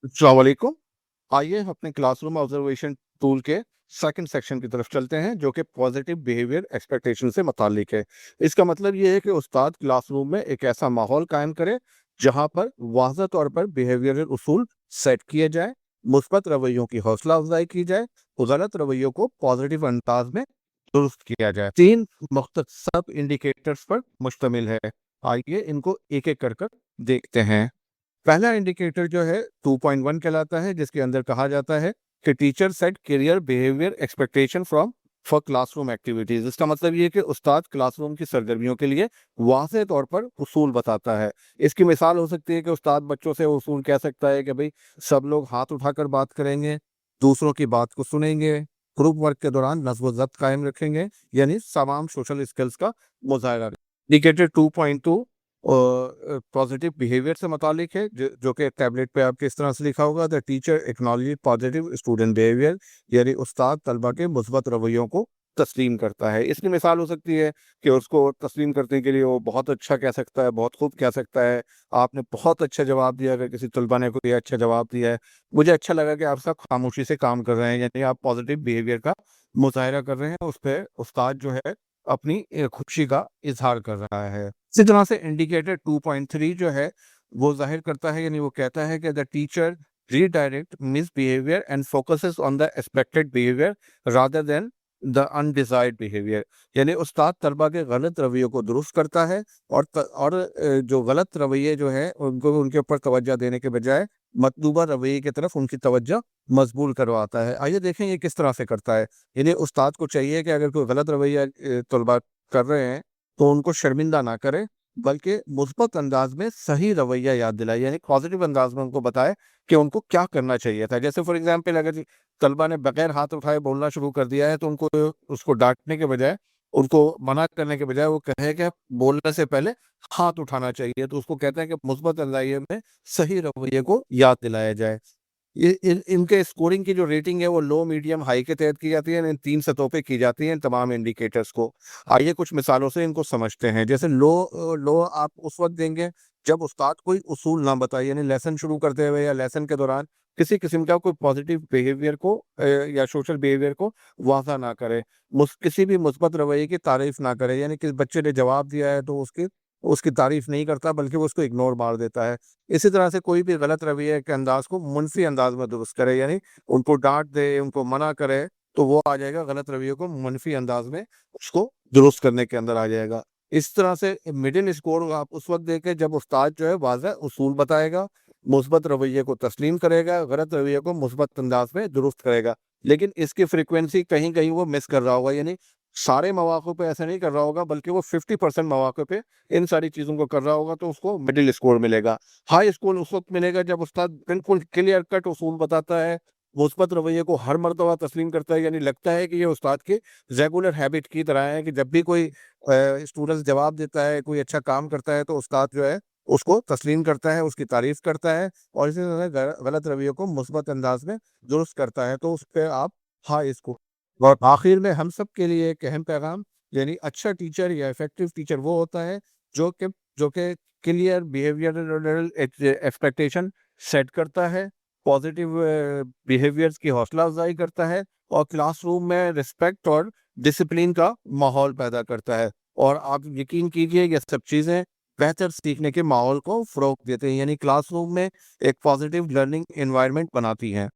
अस्सलाम वालेकुम। आइए अपने क्लासरूम ऑब्जर्वेशन टूल के सेकंड सेक्शन की तरफ चलते हैं जो कि पॉजिटिव बिहेवियर एक्सपेक्टेशन से मुतालिक है। इसका मतलब ये है कि उस्ताद क्लासरूम में एक ऐसा माहौल कायम करे जहां पर वाज़ह तौर पर बिहेवियरल उसूल सेट किए जाए, मुस्बत रवैयों की हौसला अफजाई की जाए और गलत रवैयों को पॉजिटिव अंदाज में दुरुस्त किया जाए। 3 मुख्तसब इंडिकेटर्स पर मुश्तमिल है। आइए इनको एक एक कर देखते हैं। पहला इंडिकेटर जो है 2.1 कहलाता है, जिसके अंदर कहा जाता है कि teacher said career behaviour expectation from for classroom activities. इसका मतलब ये है कि उस्ताद क्लासरूम की सरगर्मियों के लिए वाज़ेह तौर पर उसूल बताता है। इसकी मिसाल हो सकती है कि उस्ताद बच्चों से उसूल कह सकता है कि भाई सब लोग हाथ उठाकर बात करेंगे, दूसरों की बात को सुनेंगे, ग्रुप वर्क के दौरान नज़्म व ज़ब्त कायम रखेंगे, यानी तमाम सोशल स्किल्स का मुजाहरा। इंडिकेटर 2.2 पॉजिटिव बिहेवियर से मुतालिक है, जो कि टैबलेट पे आपके इस तरह से लिखा होगा, the teacher acknowledge positive student behaviour, यानी उस्ताद तलबा के मुस्बत रवैयों को तस्लीम करता है। इसकी मिसाल हो सकती है कि उसको तस्लीम करने के लिए वो बहुत अच्छा कह सकता है, बहुत खूब कह सकता है, आपने बहुत अच्छा जवाब दिया। अगर किसी तलबा ने कोई अच्छा जवाब दिया है, मुझे अच्छा लगा कि आप सब खामोशी से काम कर रहे हैं, यानी आप पॉजिटिव बिहेवियर का मुजाहरा कर रहे हैं। उस पर उस्ताद जो है अपनी खुशी का इजहार कर रहा है। इसी तरह से इंडिकेटर 2.3 जो है वो जाहिर करता है, यानी वो कहता है कि the teacher redirect miss behaviour and focuses on the expected behaviour rather than the undesired behaviour, यानी उस्ताद तलबा के गलत रवैयों को दुरुस्त करता है और जो गलत रवैये जो है उनको उनके ऊपर तवज्जो देने के बजाय मतलूबा रवैये की तरफ उनकी तवज्जो मजबूर करवाता है। आइए देखें ये किस तरह से करता है। यानी उस्ताद को चाहिए कि अगर कोई गलत रवैया तलबा कर रहे हैं तो उनको शर्मिंदा ना करे, बल्कि मुस्बत अंदाज में सही रवैया याद दिलाए, यानी पॉजिटिव अंदाज में उनको बताए कि उनको क्या करना चाहिए था। जैसे फॉर एग्जांपल, अगर तलबा ने बगैर हाथ उठाए बोलना शुरू कर दिया है तो उनको उसको डांटने के बजाय, उनको मना करने के बजाय वो कहे कि बोलने से पहले हाथ उठाना चाहिए, तो उसको कहते हैं कि मुस्बत अंदाज में सही रवैये को याद दिलाया जाए। इनके स्कोरिंग की जो रेटिंग है वो लो, मीडियम, हाई के तहत की जाती है। इन 3 सतहों पे की जाती है इन तमाम इंडिकेटर्स को। आइए कुछ मिसालों से इनको समझते हैं। जैसे लो आप उस वक्त देंगे जब उस्ताद कोई उसूल ना बताए, यानी लेसन शुरू करते हुए या लेसन के दौरान किसी किस्म का कोई पॉजिटिव बिहेवियर को या सोशल बिहेवियर को वाज़ा ना करे, किसी भी मुस्बत रवैये की तारीफ ना करे, यानी किस बच्चे ने जवाब दिया है तो उसकी उसकी तारीफ नहीं करता बल्कि वो उसको इग्नोर मार देता है। इसी तरह से कोई भी गलत रवैये के अंदाज को मुनफी अंदाज में दुरुस्त करे, यानी उनको डांट दे, उनको मना करे, तो वो आ जाएगा गलत रवैये को मुनफी अंदाज में उसको दुरुस्त करने के अंदर आ जाएगा। इस तरह से मिडिल स्कोर आप उस वक्त देंगे जब उस्ताद जो है वाज़ह उसूल बताएगा, मुस्बत रवैये को तस्लीम करेगा, गलत रवैये को मुस्बत अंदाज में दुरुस्त करेगा। लेकिन इसकी फ्रीक्वेंसी कहीं कहीं वो मिस कर रहा होगा, यानी सारे मौक़ों पे ऐसा नहीं कर रहा होगा, बल्कि वो 50% मौक़ों पे इन सारी चीज़ों को कर रहा होगा, तो उसको मिडिल स्कोर मिलेगा। हाई स्कोर उस वक्त मिलेगा जब उस्ताद बिल्कुल क्लियर कट उसूल बताता है, मुस्बत रवैये को हर मर्तबा तस्लीम करता है, यानी लगता है कि ये उस्ताद की रेगुलर हैबिट की तरह है कि जब भी कोई स्टूडेंट जवाब देता है, कोई अच्छा काम करता है, तो उस्ताद जो है उसको तस्लीम करता है, उसकी तारीफ करता है और इसी तरह गलत रवैये को मुस्बत अंदाज में दुरुस्त करता है, तो उस पे आप हाई स्कोर। और आखिर में हम सब के लिए एक अहम पैगाम, यानी अच्छा टीचर या इफेक्टिव टीचर वो होता है जो कि जो कि क्लियर बिहेवियरल एक्सपेक्टेशन सेट करता है, पॉजिटिव बिहेवियर्स की हौसला अफजाई करता है और क्लासरूम में रिस्पेक्ट और डिसिप्लिन का माहौल पैदा करता है। और आप यकीन कीजिए ये सब चीज़ें बेहतर सीखने के माहौल को फ़रोग़ देते हैं, यानी क्लासरूम में एक पॉजिटिव लर्निंग एनवायरनमेंट बनाती हैं।